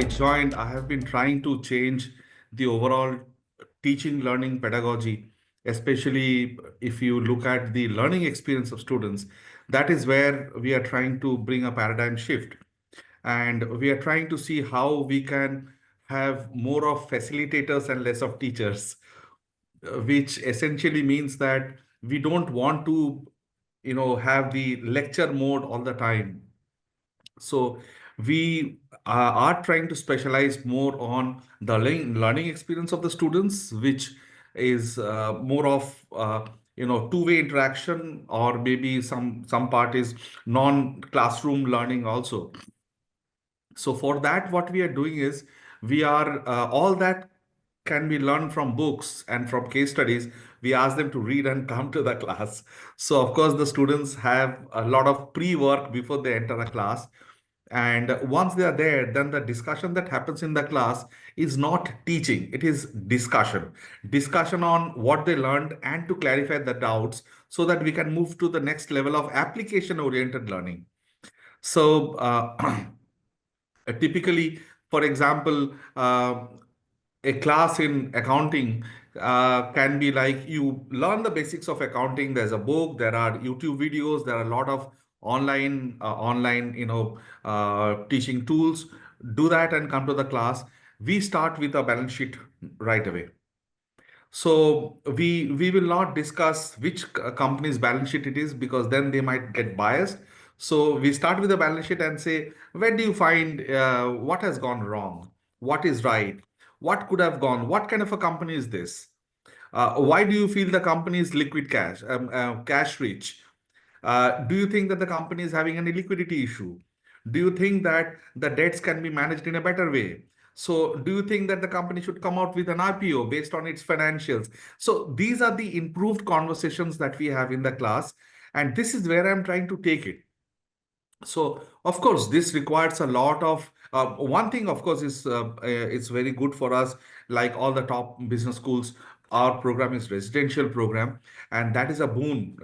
I joined, I have been trying to change the overall teaching learning pedagogy, especially if you look at the learning experience of students. That is where we are trying to bring a paradigm shift. And we are trying to see how we can have more of facilitators and less of teachers, which essentially means that we don't want to, have the lecture mode all the time. So we are trying to specialize more on the learning experience of the students, which is more of two-way interaction, or maybe some part is non-classroom learning also. So for that, what we are doing is we are all that can be learned from books and from case studies. We ask them to read and come to the class. So of course, the students have a lot of pre-work before they enter a class. And once they are there, then the discussion that happens in the class is not teaching, it is discussion. Discussion on what they learned and to clarify the doubts so that we can move to the next level of application oriented learning. So, typically, for example, a class in accounting can be like you learn the basics of accounting. There's a book, there are YouTube videos, there are a lot of online teaching tools. Do that and come to the class. We start with a balance sheet right away. So we will not discuss which company's balance sheet it is, because then they might get biased. So we start with the balance sheet and say, where do you find what has gone wrong? What is right? What could have gone? What kind of a company is this? Why do you feel the company is liquid cash rich? Do you think that the company is having any liquidity issue? Do you think that the debts can be managed in a better way? So, do you think that the company should come out with an IPO based on its financials? So, these are the improved conversations that we have in the class. And this is where I'm trying to take it. So, of course, this requires a lot of one thing, of course, is it's very good for us, like all the top business schools. Our program is residential program, and that is a boon,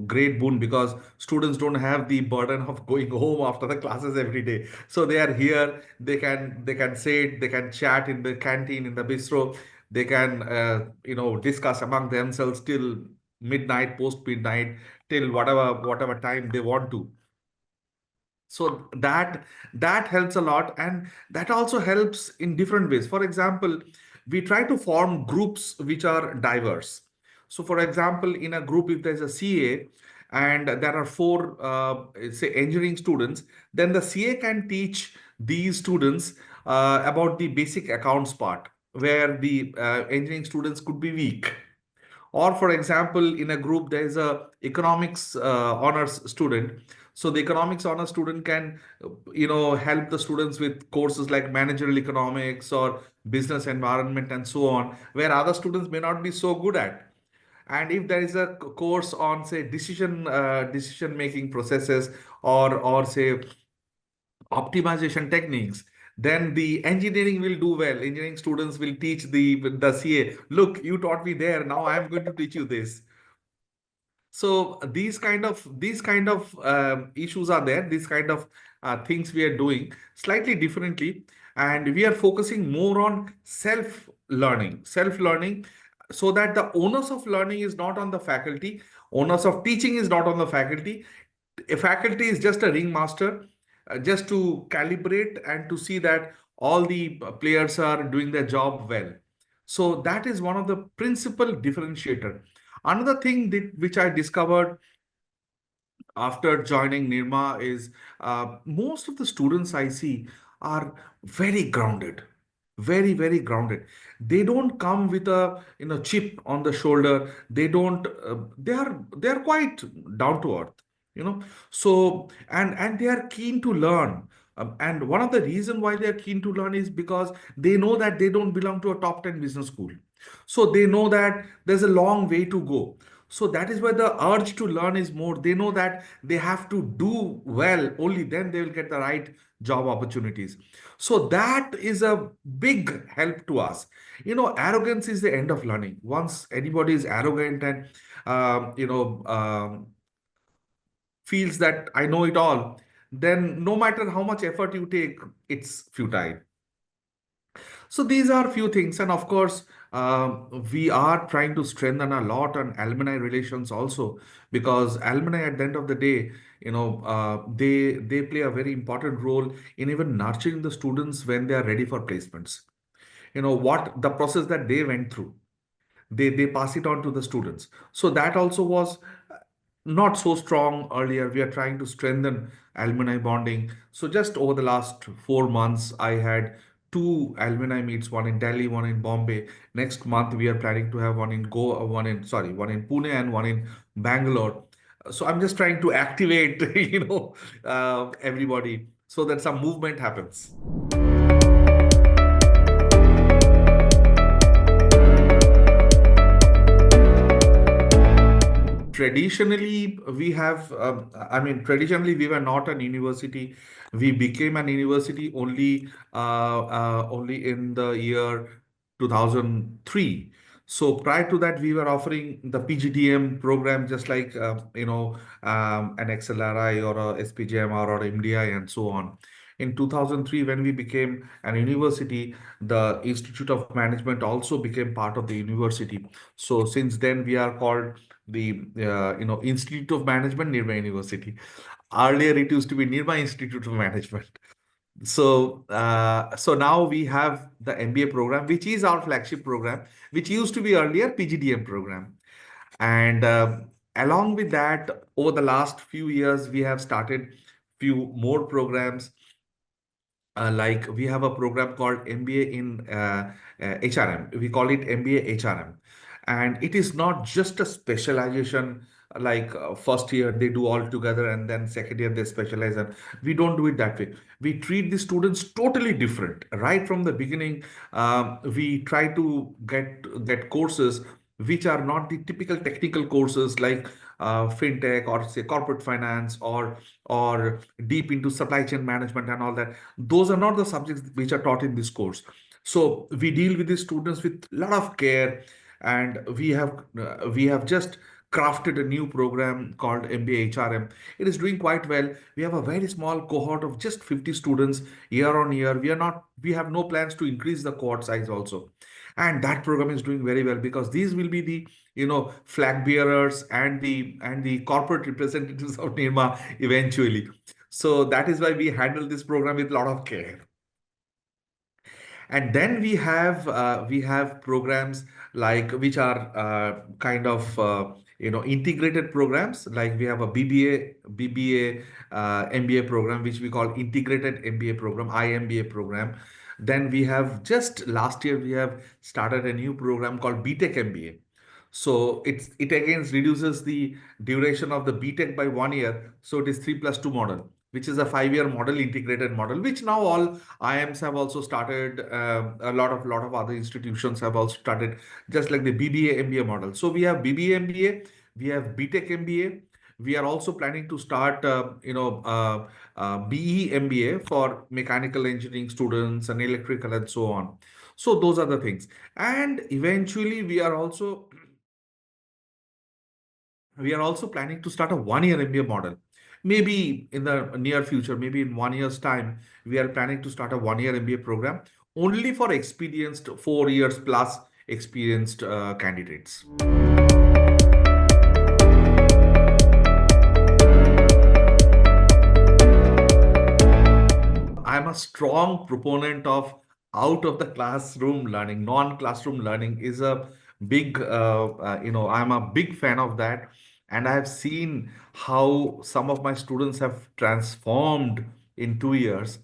great boon, because students don't have the burden of going home after the classes every day. So they are here, they can sit, they can chat in the canteen, in the bistro, they can discuss among themselves till midnight, post midnight, till whatever time they want to. So that helps a lot, and that also helps in different ways. For example, we try to form groups which are diverse. So for example, in a group, if there's a CA and there are four say engineering students, then the CA can teach these students about the basic accounts part, where the engineering students could be weak. Or for example, in a group, there is a economics honors student. So the economics honors student can, help the students with courses like managerial economics or business environment and so on, where other students may not be so good at. And if there is a course on, say, decision making processes, or say optimization techniques, then the engineering will do well. Engineering students will teach the CA, look, you taught me there, now I am going to teach you this. So these kind of issues are there. These kind of things we are doing slightly differently, and we are focusing more on self learning, so that the onus of learning is not on the faculty, onus of teaching is not on the faculty. A faculty is just a ringmaster, just to calibrate and to see that all the players are doing their job well. So that is one of the principal differentiator. Another thing which I discovered after joining NIRMA is most of the students I see are very grounded, very grounded. They don't come with a chip on the shoulder. They don't. They are quite down to earth. You know. So and they are keen to learn. And one of the reason why they are keen to learn is because they know that they don't belong to a top 10 business school. So they know that there's a long way to go. So that is why the urge to learn is more. They know that they have to do well, only then they will get the right job opportunities. So that is a big help to us. Arrogance is the end of learning. Once anybody is arrogant and feels that I know it all, then no matter how much effort you take, it's futile. So these are few things, and of course, we are trying to strengthen a lot on alumni relations also, because alumni at the end of the day, they play a very important role in even nurturing the students when they are ready for placements. What the process that they went through, they pass it on to the students. So that also was not so strong earlier. We are trying to strengthen alumni bonding. So just over the last 4 months, I had two alumni meets, one in Delhi, one in Bombay. Next month we are planning to have one in Goa, one in Pune, and one in Bangalore. So I'm just trying to activate everybody so that some movement happens. Traditionally, traditionally we were not an university. We became an university only in the year 2003. So prior to that, we were offering the PGDM program, just like an XLRI or a SPGMR or MDI and so on. In 2003, when we became an university, the Institute of Management also became part of the university. So since then, we are called the Institute of Management, NIRMA University. Earlier, it used to be NIRMA Institute of Management. So now we have the MBA program, which is our flagship program, which used to be earlier PGDM program. And along with that, over the last few years, we have started few more programs. Like we have a program called MBA in HRM. We call it MBA HRM. And it is not just a specialization like first year they do all together and then second year they specialize. And we don't do it that way. We treat the students totally different. Right from the beginning, we try to get courses which are not the typical technical courses like fintech or say corporate finance or deep into supply chain management and all that. Those are not the subjects which are taught in this course. So we deal with the students with a lot of care, and we have just crafted a new program called MBA HRM. It is doing quite well. We have a very small cohort of just 50 students year on year. We have no plans to increase the cohort size also. And that program is doing very well because these will be the flag bearers and the corporate representatives of NIRMA eventually. So that is why we handle this program with a lot of care. And then we have programs like which are kind of integrated programs. Like we have a BBA MBA program which we call integrated MBA program, IMBA program. Then we have just last year we have started a new program called BTech MBA. So it again reduces the duration of the BTech by 1 year. So it is 3+2 model, which is a 5-year model, integrated model, which now all IIMs have also started. A lot of other institutions have also started, just like the BBA MBA model. So we have BBA MBA, we have BTech MBA. We are also planning to start, BE MBA for mechanical engineering students and electrical and so on. So those are the things. And eventually, we are also planning to start a 1-year MBA model. Maybe in the near future, maybe in 1 year's time, we are planning to start a 1-year MBA program only for experienced 4 years plus experienced candidates. I'm a strong proponent of out of the classroom learning. Non-classroom learning is a I'm a big fan of that. And I have seen how some of my students have transformed in 2 years.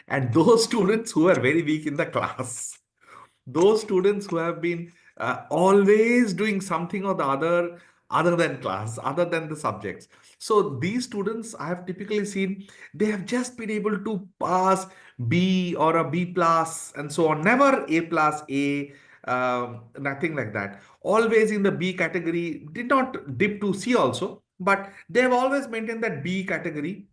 And those students who are very weak in the class, those students who have been always doing something or the other than class, other than the subjects. So these students I have typically seen, they have just been able to pass B or a B plus and so on, never A plus A, nothing like that. Always in the B category, did not dip to C also, but they have always maintained that B category.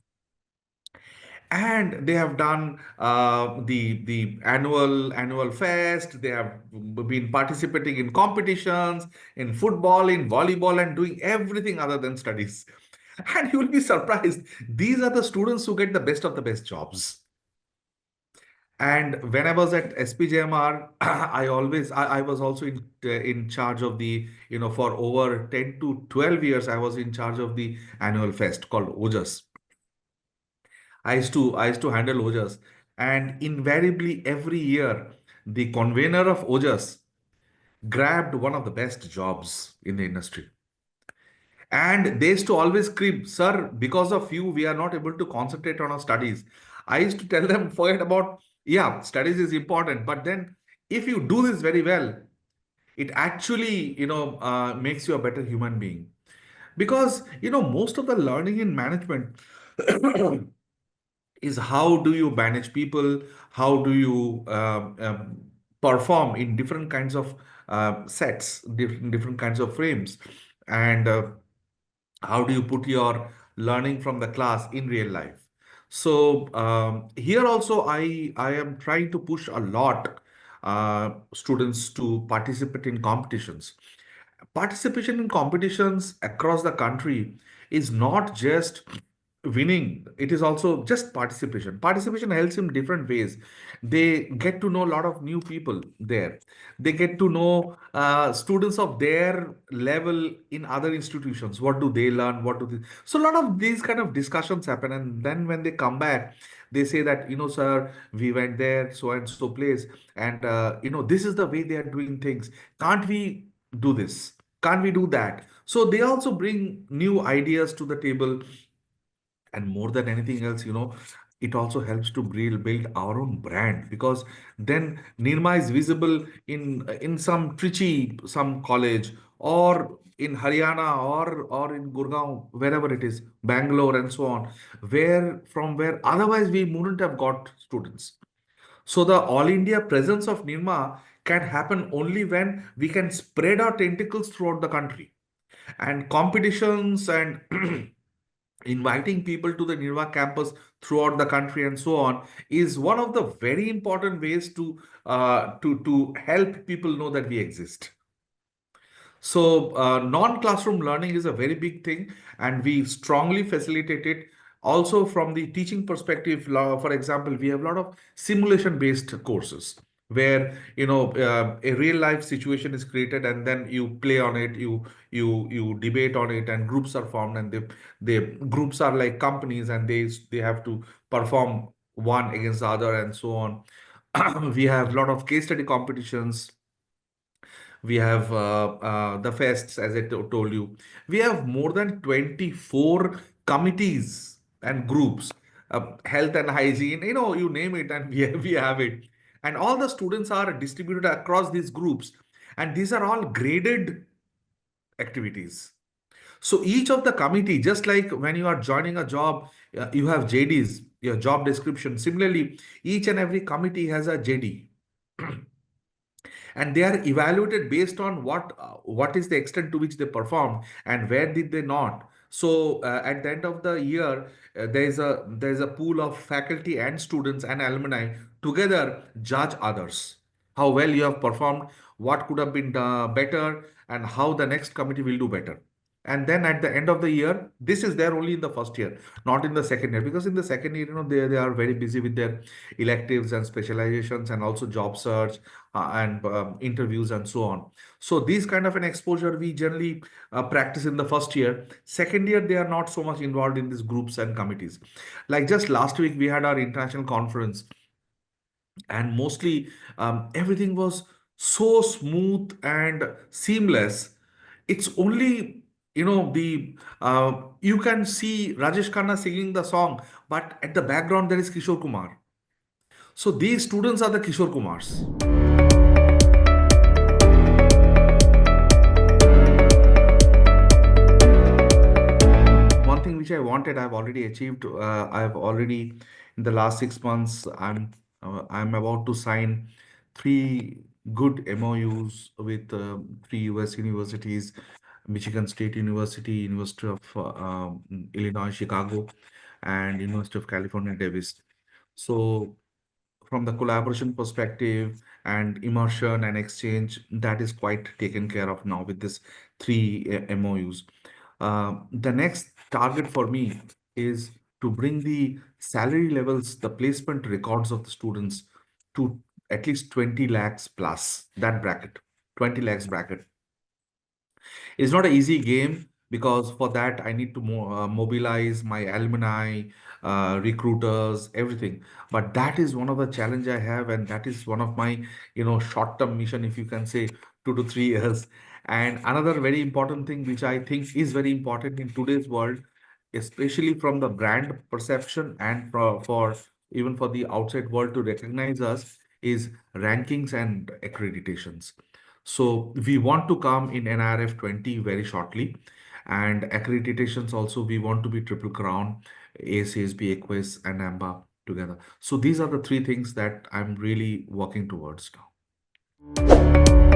And they have done the annual fest. They have been participating in competitions, in football, in volleyball, and doing everything other than studies. And you will be surprised, these are the students who get the best of the best jobs. And when I was at SPJMR, I was also in charge of the, for over 10 to 12 years, I was in charge of the annual fest called Ojas. I used to handle Ojas, and invariably every year the convener of Ojas grabbed one of the best jobs in the industry. And they used to always scream, "Sir, because of you, we are not able to concentrate on our studies." I used to tell them, forget about, yeah, studies is important, but then if you do this very well, it actually, makes you a better human being. Because, most of the learning in management is how do you manage people, how do you perform in different kinds of sets, different kinds of frames, and how do you put your learning from the class in real life. So here also I am trying to push a lot students to participate in competitions. Participation in competitions across the country is not just winning, it is also just participation helps in different ways. They get to know a lot of new people there. They get to know students of their level in other institutions. What do they learn, what do they, so a lot of these kind of discussions happen, and then when they come back, they say that, sir, we went there so and so place, and this is the way they are doing things. Can't we do this? Can't we do that? So they also bring new ideas to the table. And more than anything else, it also helps to build our own brand, because then Nirma is visible in some Trichy, some college, or in Haryana, or in Gurgaon, wherever it is, Bangalore, and so on, where otherwise we wouldn't have got students. So the all India presence of Nirma can happen only when we can spread our tentacles throughout the country. And competitions and inviting people to the Nirva campus throughout the country and so on is one of the very important ways to help people know that we exist. So, non-classroom learning is a very big thing, and we strongly facilitate it. Also, from the teaching perspective, for example, we have a lot of simulation-based courses where a real-life situation is created, and then you play on it, you debate on it, and groups are formed, and they groups are like companies, and they have to perform one against the other, and so on. We have a lot of case study competitions. We have the fests, as I told you. We have more than 24 committees and groups, health and hygiene, you name it, and we have it. And all the students are distributed across these groups. And these are all graded activities. So each of the committee, just like when you are joining a job, you have JDs, your job description. Similarly, each and every committee has a JD, and they are evaluated based on what is the extent to which they performed and where did they not. So at the end of the year, there is a pool of faculty and students and alumni together judge others, how well you have performed, what could have been better, and how the next committee will do better. And then at the end of the year, this is there only in the first year, not in the second year, because in the second year, they are very busy with their electives and specializations, and also job search, and interviews, and so on. So these kind of an exposure we generally practice in the first year. Second year, they are not so much involved in these groups and committees. Like just last week, we had our international conference, and mostly everything was so smooth and seamless. It's only, the you can see Rajesh Khanna singing the song, but at the background there is Kishore Kumar. So these students are the Kishore Kumars. One thing which I wanted, I've already achieved. I've already, in the last 6 months, I'm about to sign three good MOUs with three US universities: Michigan State University, University of Illinois Chicago, and University of California Davis. So from the collaboration perspective and immersion and exchange, that is quite taken care of now with this three MOUs. The next target for me is to bring the salary levels, the placement records of the students to at least 20 lakhs plus, that bracket, 20 lakhs bracket. It's not an easy game because for that I need to mobilize my alumni, recruiters, everything. But that is one of the challenge I have, and that is one of my short-term mission, if you can say 2 to 3 years. And another very important thing, which I think is very important in today's world, especially from the brand perception and for even for the outside world to recognize us, is rankings and accreditations. So we want to come in NIRF 20 very shortly. And accreditations also, we want to be Triple Crown, ACSB, Equus, and AMBA together. So these are the three things that I'm really working towards now.